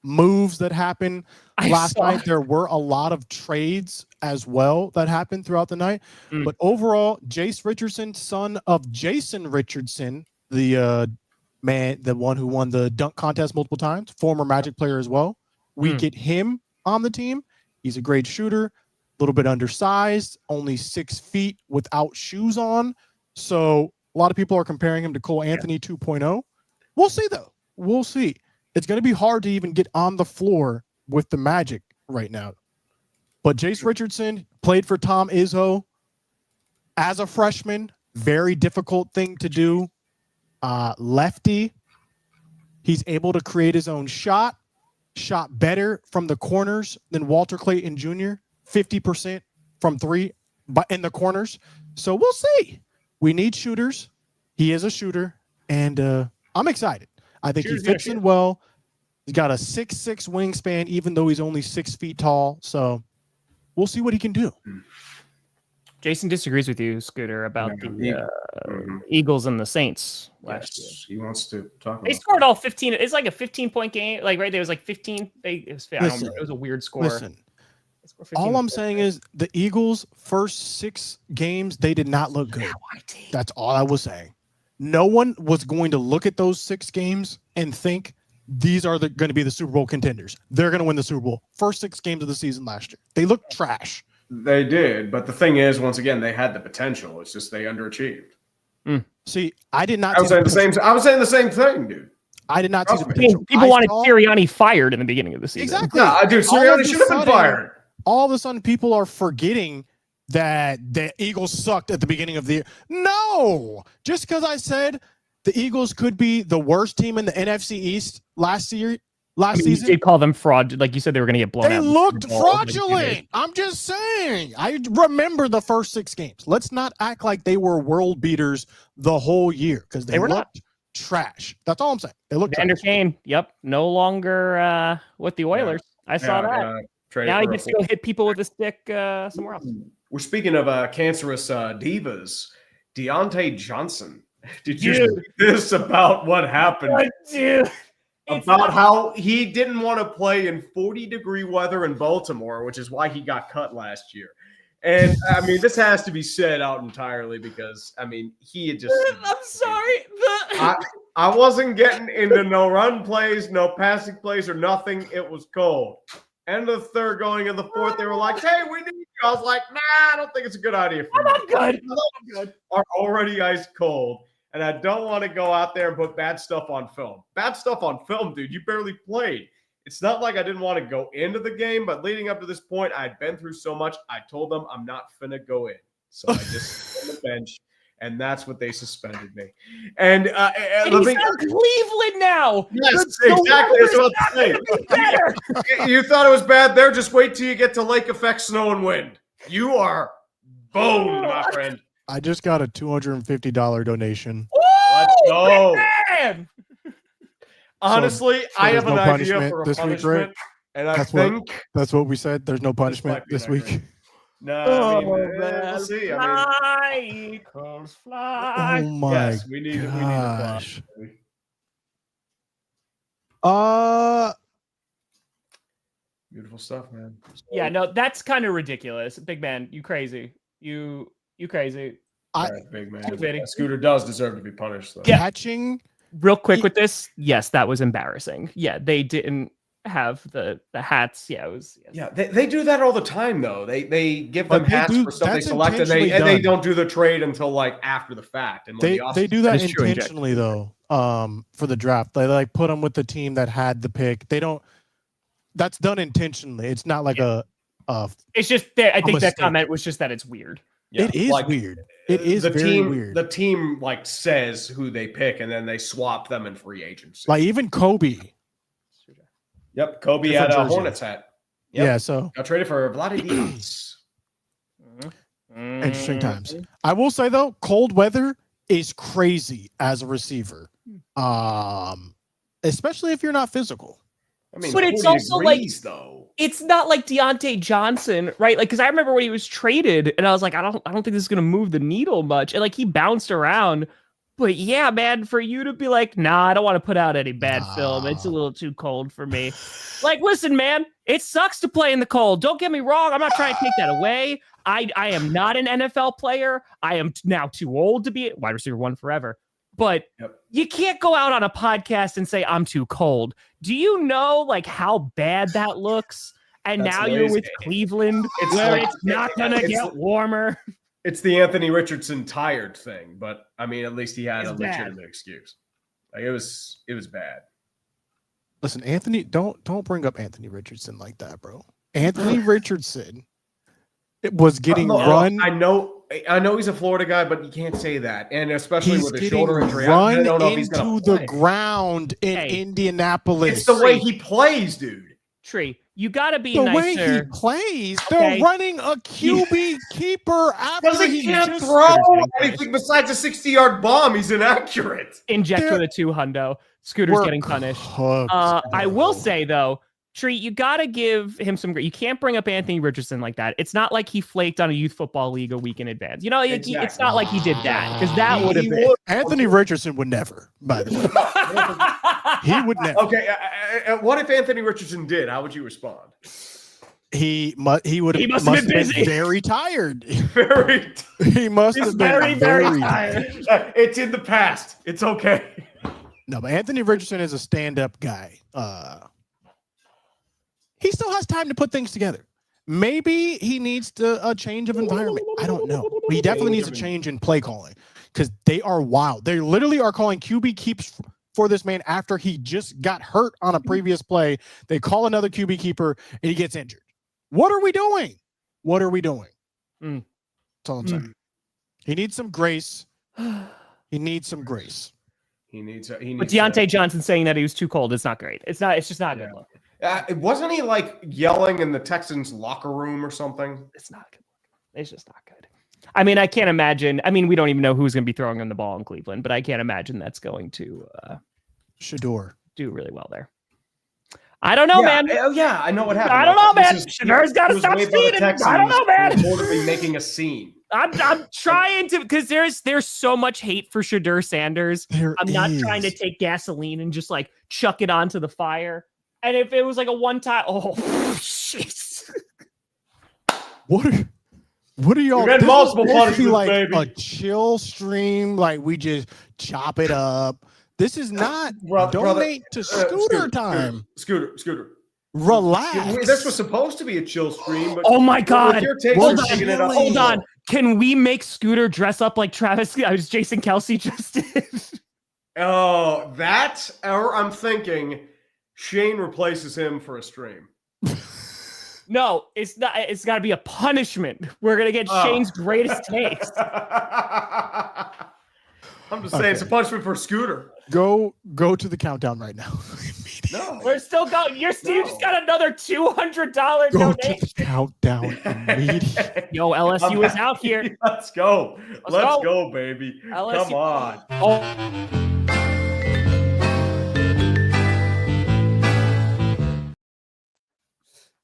moves that happened last night. There were a lot of trades as well that happened throughout the night. But overall, Jace Richardson, son of Jason Richardson, the one who won the dunk contest multiple times, former Magic player as well. We get him on the team. He's a great shooter, a little bit undersized, only 6 feet without shoes on. So a lot of people are comparing him to Cole Anthony 2.0. We'll see, though. We'll see. It's going to be hard to even get on the floor with the Magic right now. But Jace Richardson, played for Tom Izzo as a freshman. Very difficult thing to do. Lefty. He's able to create his own shot better from the corners than Walter Clayton Jr. 50% from three, but in the corners. So we'll see. We need shooters. He is a shooter, and I'm excited. I think he fits in well. He's got a 6'6" wingspan, even though he's only 6 feet tall. So we'll see what he can do. Jason disagrees with you, Scooter, about the Eagles and the Saints last year. He wants to talk about They scored all 15. It's like a 15-point game. Like, right? There was like 15. It was a weird score. Listen, all I'm saying is the Eagles' first 6 games, they did not look good. That's all I was saying. No one was going to look at those 6 games and think these are going to be the Super Bowl contenders. They're going to win the Super Bowl. First 6 games of the season last year. They looked trash. They did, but the thing is, once again, they had the potential. It's just they underachieved. See, I did not. I was saying the same thing, dude. I did not see the potential. People wanted Sirianni fired in the beginning of the season. Exactly. Yeah, dude, Sirianni should have been fired. All of a sudden, people are forgetting that the Eagles sucked at the beginning of the year. No, just because I said the Eagles could be the worst team in the NFC East last season. You did call them fraud. Like you said, they were going to get blown out. They looked fraudulent. I'm just saying. I remember the first 6 games. Let's not act like they were world beaters the whole year because they were looked trash. That's all I'm saying. They looked Vander trash. Kane, yep, no longer with the Oilers. I saw that. Now he gets to go hit people with a stick somewhere else. We're speaking of cancerous divas. Deontay Johnson. Did you see this about what happened? Dude. About how he didn't want to play in 40-degree weather in Baltimore, which is why he got cut last year. And I mean, this has to be said out entirely because I mean, he had just. I'm sorry. I wasn't getting into no run plays, no passing plays, or nothing. It was cold. End of the third, going in the fourth, they were like, "Hey, we need you." I was like, "Nah, I don't think it's a good idea for me." I'm good. Are already ice cold. And I don't want to go out there and put bad stuff on film. Bad stuff on film, dude. You barely played. It's not like I didn't want to go into the game, but leading up to this point, I had been through so much. I told them I'm not finna go in. So I just on the bench, and that's what they suspended me. And he's on Cleveland now. Yes, exactly. That's what I'm saying. You thought it was bad there? Just wait till you get to lake effect, snow, and wind. You are boned, my friend. I just got a $250 donation. Let's go. Man! Honestly, So I have an no idea for a this punishment, week, right? and I think that's what we said. There's no punishment this week. No, I mean, we'll see. Eagles fly. Oh my yes, we need gosh. Beautiful stuff, man. Yeah, no, that's kind of ridiculous. Big man, you crazy. You crazy. Big man. Scooter does deserve to be punished, though. Yeah. Catching. Real quick with this, yes, that was embarrassing. Yeah, they didn't have the hats. Yeah, it was. Yes. Yeah, they do that all the time, though. They give them hats for stuff they that's select, and they don't do the trade until like after the fact. And they do that is true, intentionally, though. For the draft, they like put them with the team that had the pick. They don't. That's done intentionally. It's not like a. It's just I think that comment was just that it's weird. Yeah, it is weird. It is very weird. The team like says who they pick, and then they swap them in free agency. Like even Kobe. Yep, Kobe had a Hornets hat. Yep. Yeah, so got traded for Vladimir. Interesting times. I will say though, cold weather is crazy as a receiver, especially if you're not physical. I mean, but it's also degrees, like though. It's not like Deontay Johnson, right? Like, because I remember when he was traded, and I was like, I don't think this is gonna move the needle much. And like he bounced around, but yeah, man, for you to be like, nah, I don't want to put out any bad film. It's a little too cold for me. Like, listen, man, it sucks to play in the cold. Don't get me wrong. I'm not trying to take that away. I am not an NFL player. I am now too old to be wide receiver one forever. But you can't go out on a podcast and say I'm too cold. Do you know like how bad that looks? And That's now lazy. you're with Cleveland, where like, it's not gonna get warmer. It's the Anthony Richardson tired thing, but I mean, at least he had a legitimate excuse. Like it was bad. Listen, Anthony, don't bring up Anthony Richardson like that, bro. Anthony Richardson it was getting Look, run. I know he's a Florida guy, but you can't say that, and especially He's with a getting shoulder injury. I run don't know if he's going into to the play. ground in Indianapolis. It's the way he plays, dude. Tree, you got to be The nicer. way he plays, Okay. they're running a QB keeper after Because he can't just throw Scooter's anything besides a 60-yard bomb. He's inaccurate. Inject They're- with a 2-hundo. Scooter's We're getting punished. cooked, I will bro. say though, Tree, you got to give him some. You can't bring up Anthony Richardson like that. It's not like he flaked on a youth football league a week in advance. You know, it's not like he did that because that would have been. Anthony Richardson would never, by the way. He would never. Okay, what if Anthony Richardson did? How would you respond? He must have been busy. very tired. Very. He must He's have been very tired. It's in the past. It's okay. No, but Anthony Richardson is a stand-up guy. He still has time to put things together. Maybe he needs a change of environment. I don't know. He definitely needs a change in play calling because they are wild. They literally are calling QB keeps for this man after he just got hurt on a previous play. They call another QB keeper and he gets injured. What are we doing? What are we doing? That's all I'm saying. He needs some grace. He needs some grace. He needs. But Deontay Johnson saying that he was too cold. It's not great. It's just not a good look. Wasn't he like yelling in the Texans locker room or something? It's not good. It's just not good. I mean, I can't imagine. I mean, we don't even know who's going to be throwing on the ball in Cleveland, but I can't imagine that's going to Shador do really well there. I don't know, man. Oh, yeah, I know what happened. I don't know, man. Shador's got to stop speeding. I don't know, man. Reportedly making a scene. I'm trying to because there's so much hate for Shador Sanders. I'm not trying to take gasoline and just like chuck it onto the fire. And if it was like a one-time, jeez. What are y'all? We've had multiple punishments, like baby. a chill stream, like we just chop it up. This is not donate to Scooter time. Scooter. Relax. This was supposed to be a chill stream, but Oh my God! Hold on. Can we make Scooter dress up like Jason Kelsey just did? Oh, that, or I'm thinking Shayne replaces him for a stream. No, it's not. It's got to be a punishment. We're gonna get Shayne's greatest takes. I'm just saying it's a punishment for Scooter. Go to the countdown right now. No, we're still going. You just got another $200 donation. Go to the countdown immediately. Yo, LSU is out here. Let's go. Let's go, baby. LSU. Come on.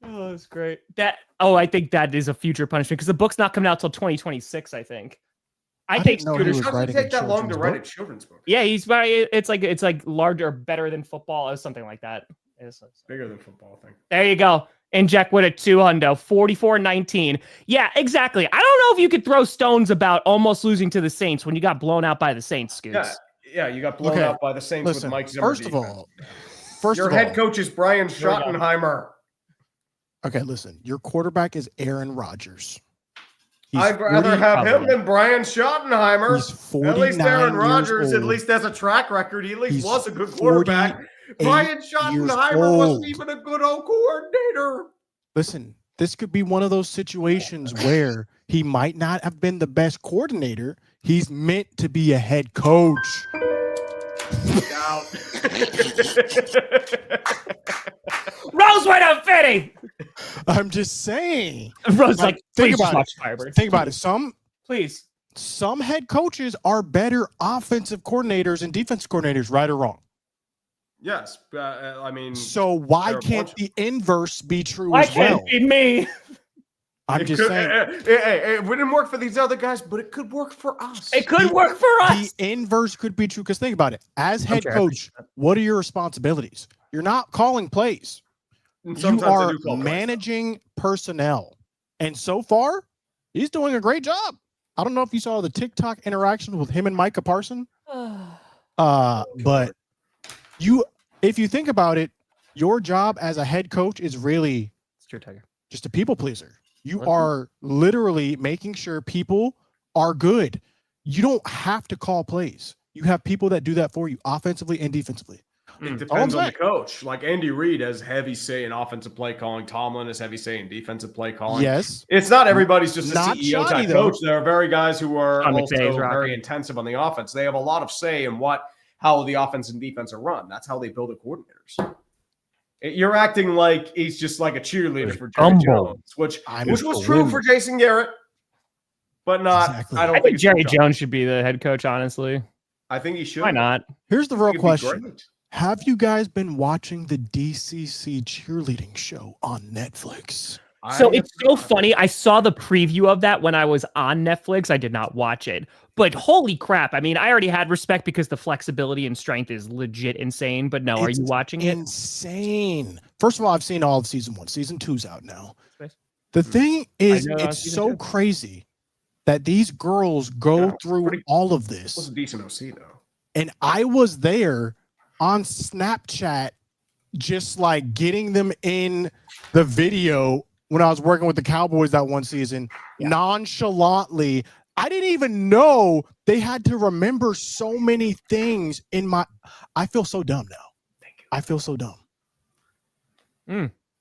Oh, that's great. I think that is a future punishment because the book's not coming out till 2026. I think. I think Scooter's How does it take that long to write a children's book? Yeah, it's like larger, better than football, or something like that. It's bigger than football thing. There you go. Inject with a 2-hundo, 44-19. Yeah, exactly. I don't know if you could throw stones about almost losing to the Saints when you got blown out by the Saints, Scoots. Yeah, you got blown out by the Saints with Mike Zimmer. First of all, your head coach is Brian Schottenheimer. Okay, listen. Your quarterback is Aaron Rodgers. I'd rather have him than Brian Schottenheimer. He's 49 at least Aaron Rodgers, old. at least has a track record. He at least was a good 48 quarterback. Brian Schottenheimer wasn't old. even a good old coordinator. Listen, this could be one of those situations where he might not have been the best coordinator. He's meant to be a head coach. Rose went up fitting. I'm just saying. Rose like, think please about watch it. Firebird. Think about it. Some head coaches are better offensive coordinators and defensive coordinators, right or wrong. Yes, I mean. So why can't the inverse be true Why as well? can't it be me? I'm just saying. It wouldn't work for these other guys, but it could work for us. It could work for us. The inverse could be true because think about it. As head coach, what are your responsibilities? You're not calling plays. You are managing personnel. And so far, he's doing a great job. I don't know if you saw the TikTok interactions with him and Micah Parsons. But if you think about it, your job as a head coach is really just a people pleaser. You are literally making sure people are good. You don't have to call plays. You have people that do that for you offensively and defensively. It depends on the coach. Like Andy Reid has heavy say in offensive play calling. Tomlin has heavy say in defensive play calling. Yes. It's not everybody's just a Not CEO shoddy, type though. coach. There are very guys who are Sean also McVay's very rocking. intensive on the offense. They have a lot of say in how the offense and defense are run. That's how they build the coordinators. You're acting like he's just like a cheerleader for Jerry Jones, which was true for Jason Garrett, but not. Exactly. I don't I think it's Jerry true. Jones should be the head coach, honestly. I think he should. Why not? Here's the real It'd be question. great. Have you guys been watching the DCC cheerleading show on Netflix? So it's so funny. I saw the preview of that when I was on Netflix. I did not watch it, but holy crap. I mean, I already had respect because the flexibility and strength is legit insane, but no, are you watching it? Insane. First of all, I've seen all of season 1. Season 2's out now. Nice. The thing is, know, it's season so 2. crazy that these girls go through all of It was this. a decent OC though. And I was there on Snapchat, just like getting them in the video when I was working with the Cowboys that one season, nonchalantly. I didn't even know they had to remember so many things in my. I feel so dumb now. I feel so dumb.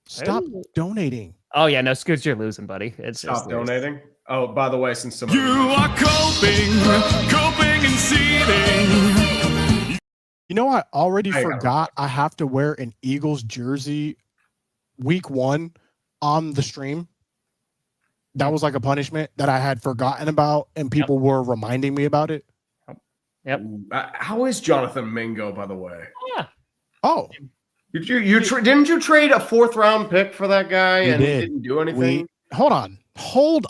Stop donating. Oh yeah, no, Scoots, you're losing, buddy. It's Stop donating. Oh, by the way, since some You are coping and seething. You know, I already There you go. forgot I have to wear an Eagles jersey week 1 on the stream. That was like a punishment that I had forgotten about, and people were reminding me about it. Yep. How is Jonathan Mingo, by the way? Yeah. Oh, Didn't you trade a 4th round pick for that guy We and he did. didn't do anything? hold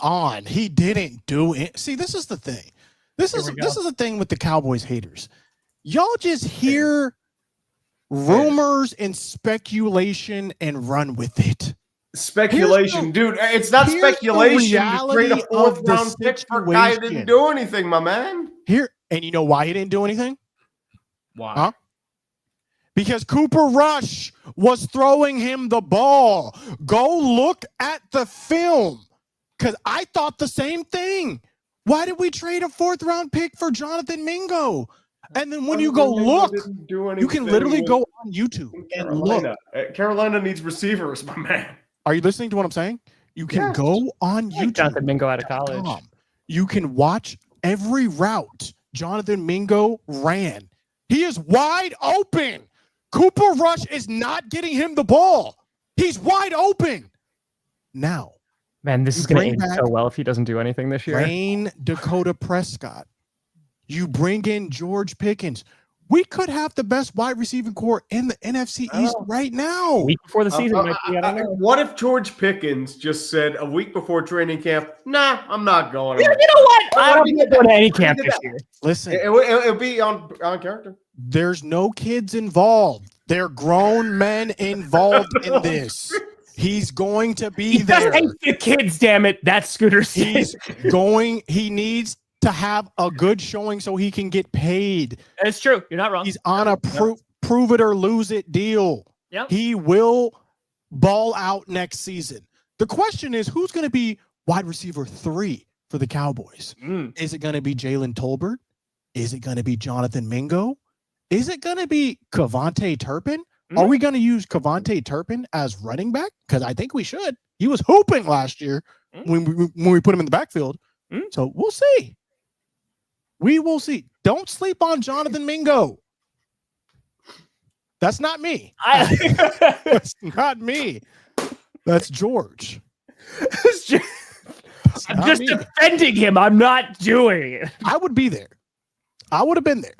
on. He didn't do it. See, this is the thing. This is the thing with the Cowboys haters. Y'all just hear rumors and speculation and run with it. Speculation, dude. It's not here's the speculation to trade a reality 4th of the round pick for a guy who situation. didn't do anything, my man. Here, and you know why he didn't do anything? Why? Huh? Because Cooper Rush was throwing him the ball. Go look at the film. Because I thought the same thing. Why did we trade a 4th round pick for Jonathan Mingo? And then when you go look, you can literally go on YouTube and look. Carolina needs receivers, my man. Are you listening to what I'm saying? You can go on Like YouTube. Jonathan Mingo out of college. You can watch every route Jonathan Mingo ran. He is wide open. Cooper Rush is not getting him the ball. He's wide open. Now, Man, this You is going bring to end back so well if he doesn't do anything this year. Rain Dakota Prescott. You bring in George Pickens. We could have the best wide receiving core in the NFC East right now. A week before the season might be. I don't know. What if George Pickens just said a week before training camp, "Nah, I'm not going." You know what? I don't think going to any camp this year. Listen, It'll be on character. there's no kids involved. They're grown men involved in this. He's going to be He there. doesn't hate the kids, damn it. That's Scooter He's going. He needs to have a good showing so he can get paid. It's true. You're not wrong. He's on a prove it or lose it deal. Yep. He will ball out next season. The question is, who's going to be wide receiver 3 for the Cowboys? Is it going to be Jalen Tolbert? Is it going to be Jonathan Mingo? Is it going to be Kevontae Turpin? Are we going to use Kevontae Turpin as running back? Because I think we should. He was hooping last year when we put him in the backfield. So we'll see. We will see. Don't sleep on Jonathan Mingo. That's not me. That's not me. That's George. I'm just defending him. I'm not doing it. I would be there. I would have been there.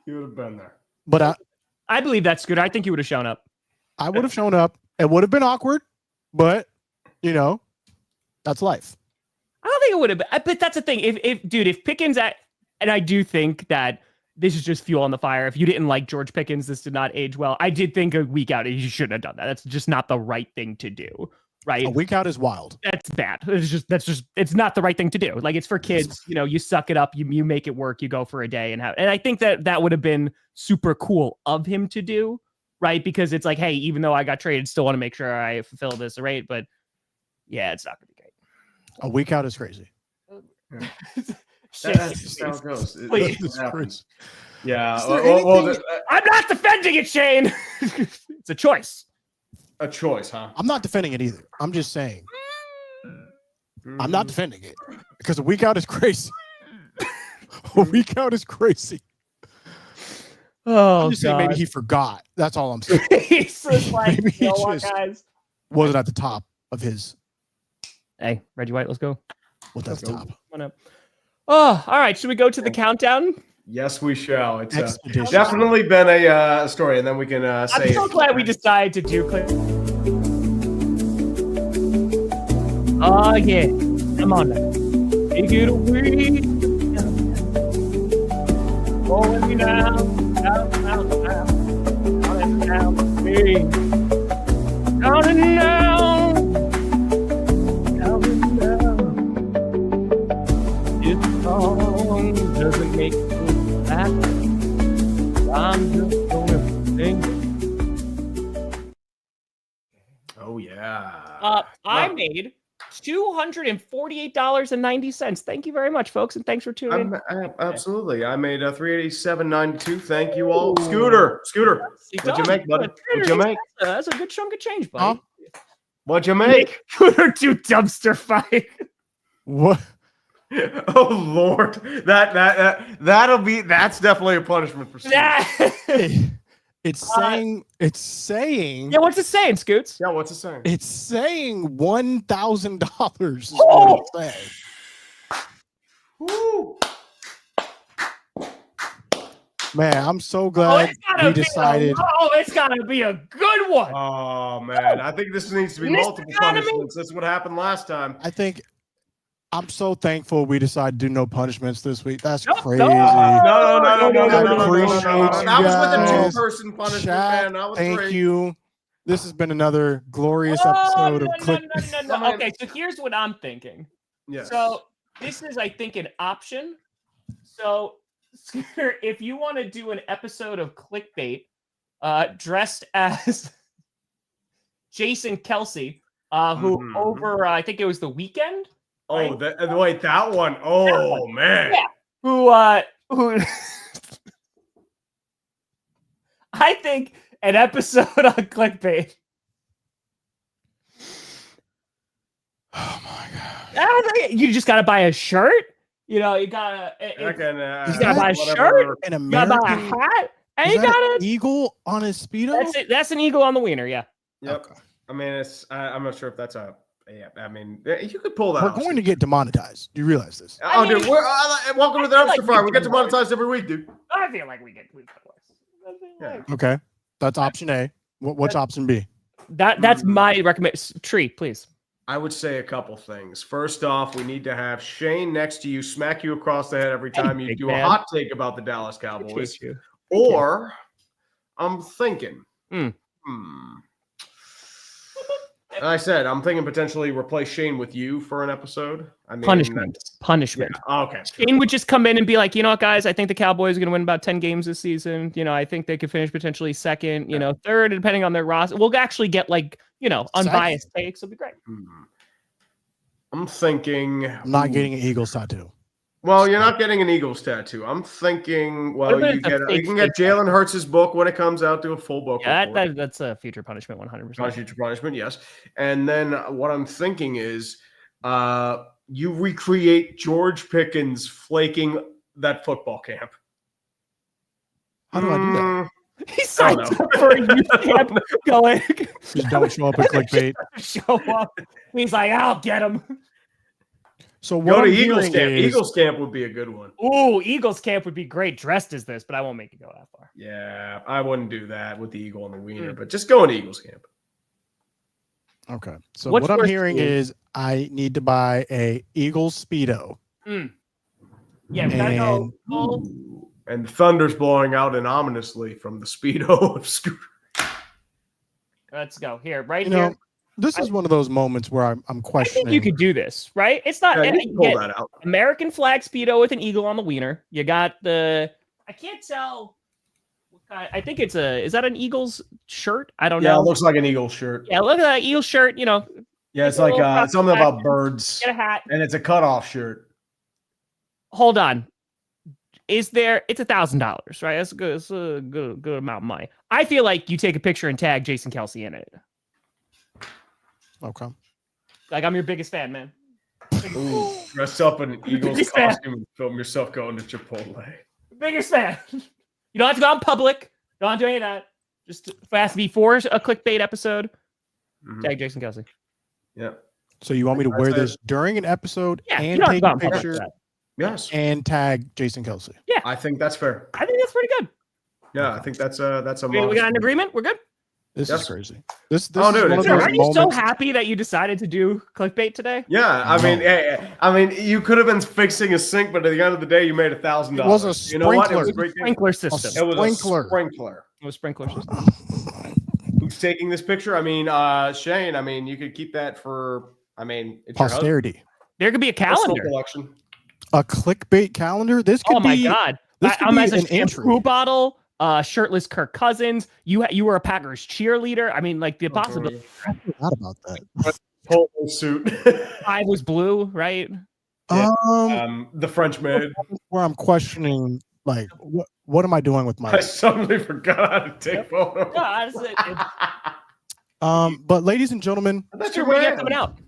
You would have been there. But I believe that's Scooter. I think you would have shown up. I would have shown up. It would have been awkward, but that's life. I don't think it would have been. But that's the thing. If Pickens and I do think that this is just fuel on the fire. If you didn't like George Pickens, this did not age well. I did think a week out, you shouldn't have done that. That's just not the right thing to do. Right. A week out is wild. That's bad. It's not the right thing to do. Like, it's for kids, you suck it up, you make it work, you go for a day and I think that would have been super cool of him to do. Right. Because it's like, hey, even though I got traded, still want to make sure I fulfill this rate. But yeah, it's not going to be great. A week out is crazy. That's just how it goes. Please. It happens. Yeah. Is there anything- I'm not defending it, Shayne. It's a choice. A choice, huh? I'm not defending it either. I'm just saying. I'm not defending it because a week out is crazy. A week out is crazy. Oh, I'm just saying maybe he forgot. That's all I'm saying. He's just like, Maybe he you know what, just- guys? Wasn't at the top of his. Hey, Reggie White, let's go. What's at the top? Come on up. Oh, all right. Should we go to the countdown? Yes, we shall. It's Expedition. definitely been a story, and then we can say. I'm so glad we decided to do clip. Oh yeah, come on now. Take it away. Rolling me down, down, down, down, down, down, hey. Down and down, down and down. This song doesn't make me happy. I'm just gonna sing. Oh yeah. I made $248.90. Thank you very much, folks, and thanks for tuning in. Absolutely. I made a 387.92. Thank you all. Scooter, what'd you make, buddy? What'd you make? That's a good chunk of change, buddy. What'd you make? Scooter to dumpster fire. What? Oh Lord, that's definitely a punishment for Scooter. It's saying. Yeah, what's it saying, Scoots? Yeah, what's it saying? It's saying $1,000 is Oh! what it's saying. Woo. Man, I'm so glad we decided. It's gotta be a good one. Oh man, I think this needs to be This multiple economy- punishments. That's what happened last time. I think I'm so thankful we decided to do no punishments this week. That's Nope, crazy. no. No. Appreciate you That was with a guys. two-person punishment, Chat, man. That was thank great. you. This has been another glorious episode of Click. No. Okay, so here's what I'm thinking. Yes. So this is, I think, an option. So, Scooter, if you want to do an episode of Clickbait dressed as Jason Kelsey, who over, I think it was the weekend. Oh, wait, that one. Oh, man. Yeah. Who I think an episode on Clickbait. Oh my god! You just gotta buy a shirt. You know, you gotta. Is You that gotta buy a shirt. An You gotta buy a American hat, and is you that gotta. an eagle on his speedo? That's it. That's an eagle on the wiener. Yeah. Yep. Okay. I mean, it's. I'm not sure if that's a. Yeah. I mean, you could pull that. We're off. going to get demonetized. Do you realize this? Oh, I mean, dude, welcome to the I feel like dumpster fire. we We get can demonetized every week, dude. I feel like we get worse. Yeah. Okay, that's option A. What's option B? That's my recommend. Tree, please. I would say a couple things. First off, we need to have Shayne next to you, smack you across the head every time you big do man. a hot take about the Dallas Cowboys. You. Or I'm thinking. Mm. I said I'm thinking potentially replace Shayne with you for an episode. I mean, Punishment. that's- Punishment. Yeah, okay. Shane would just come in and be like, you know what, guys, I think the Cowboys are going to win about 10 games this season. You know, I think they could finish potentially second, third, depending on their roster. We'll actually get unbiased takes. It'll be great. I'm thinking. I'm not getting an Eagles tattoo. Well, you're not getting an Eagles tattoo. I'm thinking. Well, What you about a can get Jalen Hurts' book when it comes out. Do a full book. Yeah, report. that's a future punishment, 100%. Future punishment, yes. And then what I'm thinking is, you recreate George Pickens flaking that football camp. How do I do that? He signed I don't up for a youth camp going. Just don't show up in clickbait. Show up. He's like, I'll get him. So what Go to I'm Eagles hearing camp. is, Eagles camp would be a good one. Ooh, Eagles camp would be great dressed as this, but I won't make it go that far. Yeah, I wouldn't do that with the eagle and the wiener, but just go into Eagles camp. Okay. So What's what I'm worse hearing to you? is I need to buy a Eagles Speedo. Yeah, we gotta go And- full. And the thunder's blowing out and ominously from the speedo of Scooter. Let's go here, right You here. know, this is one of those moments where I'm I think questioning. you could do this, right? It's not Yeah, you can pull get that out. American flag speedo with an eagle on the wiener. You got I can't tell. What kind, I think it's is that an Eagles shirt? I don't Yeah, know. it looks like an Eagles shirt. Yeah, look at that Eagle shirt. You know, Yeah, it's a like little something back. about birds. get a hat. And it's a cutoff shirt. hold on. Is there? It's $1,000, right? That's good. It's a good amount of money. I feel like you take a picture and tag Jason Kelsey in it. Okay. Like, I'm your biggest fan, man. Ooh, dress up in an Eagles Biggest fan. costume and film yourself going to Chipotle. Biggest fan. You don't have to go out in public. Don't have to do any of that. Just if it has to be for a clickbait episode, tag Jason Kelsey. Yeah. So you want me to wear That's this during an episode Yeah, you and don't have to take go out a in public picture for that. Yes. and tag Jason Kelsey? I think that's fair. I think that's pretty good. Yeah, I think that's a We got an agreement. We're good. This Yes. is crazy. This Oh, is dude, one of it's those Aren't you so moments. happy that you decided to do clickbait today? Yeah, I mean, you could have been fixing a sink, but at the end of the day, you made $1,000. It was a You know what? It was a sprinkler. great game. Sprinkler system. It was Sprinkler. a sprinkler. It was sprinkler system. Who's taking this picture? I mean, Shayne. I mean, you could keep that for. I mean, it's your husband. Posterity. There could be a Personal calendar. collection. A clickbait calendar. This could Oh my be. god! This could I'm be as a an shampoo entry. bottle. Shirtless Kirk Cousins. You were a Packers cheerleader. I mean, like the possibility. I forgot about that. Polo suit. I was blue, right? The French maid. Where I'm questioning, like, what am I doing with I my? suddenly forgot how to take photos. Yeah, that's it. But ladies and gentlemen, That's Sure, your what do you man. got coming out?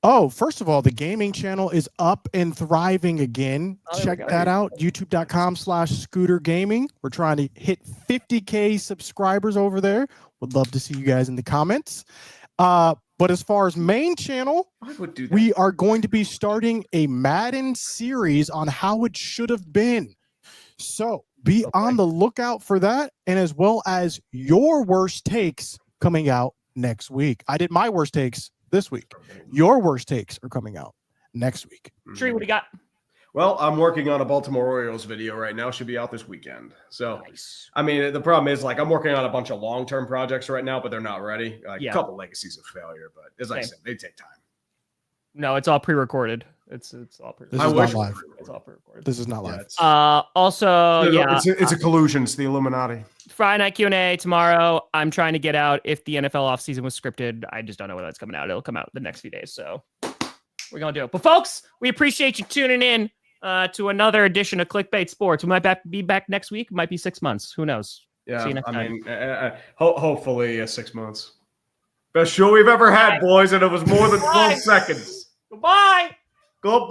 oh, first of all, the gaming channel is up and thriving again. Oh, there we Check go. that out. YouTube.com/Scooter Gaming. We're trying to hit 50K subscribers over there. Would love to see you guys in the comments. But as far as main channel, I would do that. we are going to be starting a Madden series on how it should have been. So be on the lookout for that, and as well as your worst takes coming out next week. I did my worst takes this week. Your worst takes are coming out next week. Tree, what do you got? Well, I'm working on a Baltimore Orioles video right now. Should be out this weekend. So, Nice. I mean, the problem is, like, I'm working on a bunch of long-term projects right now, but they're not ready. Like, Yeah. a couple legacies of failure, but as I Same. said, they take time. No, it's all pre-recorded. It's all pre. This I is wish not live. It's all pre-recorded. This is not Yeah, live. it's, Also, yeah, it's a collusion. It's the Illuminati. Friday night Q&A tomorrow. I'm trying to get out if the NFL offseason was scripted. I just don't know when that's coming out. It'll come out the next few days. So we're going to do it. But folks, we appreciate you tuning in to another edition of Clickbait Sports. We might be back next week. It might be 6 months. Who knows? Yeah, See you next I time. mean, hopefully 6 months. Best show we've ever had, boys, and it was more than 12 seconds. Goodbye. Goodbye.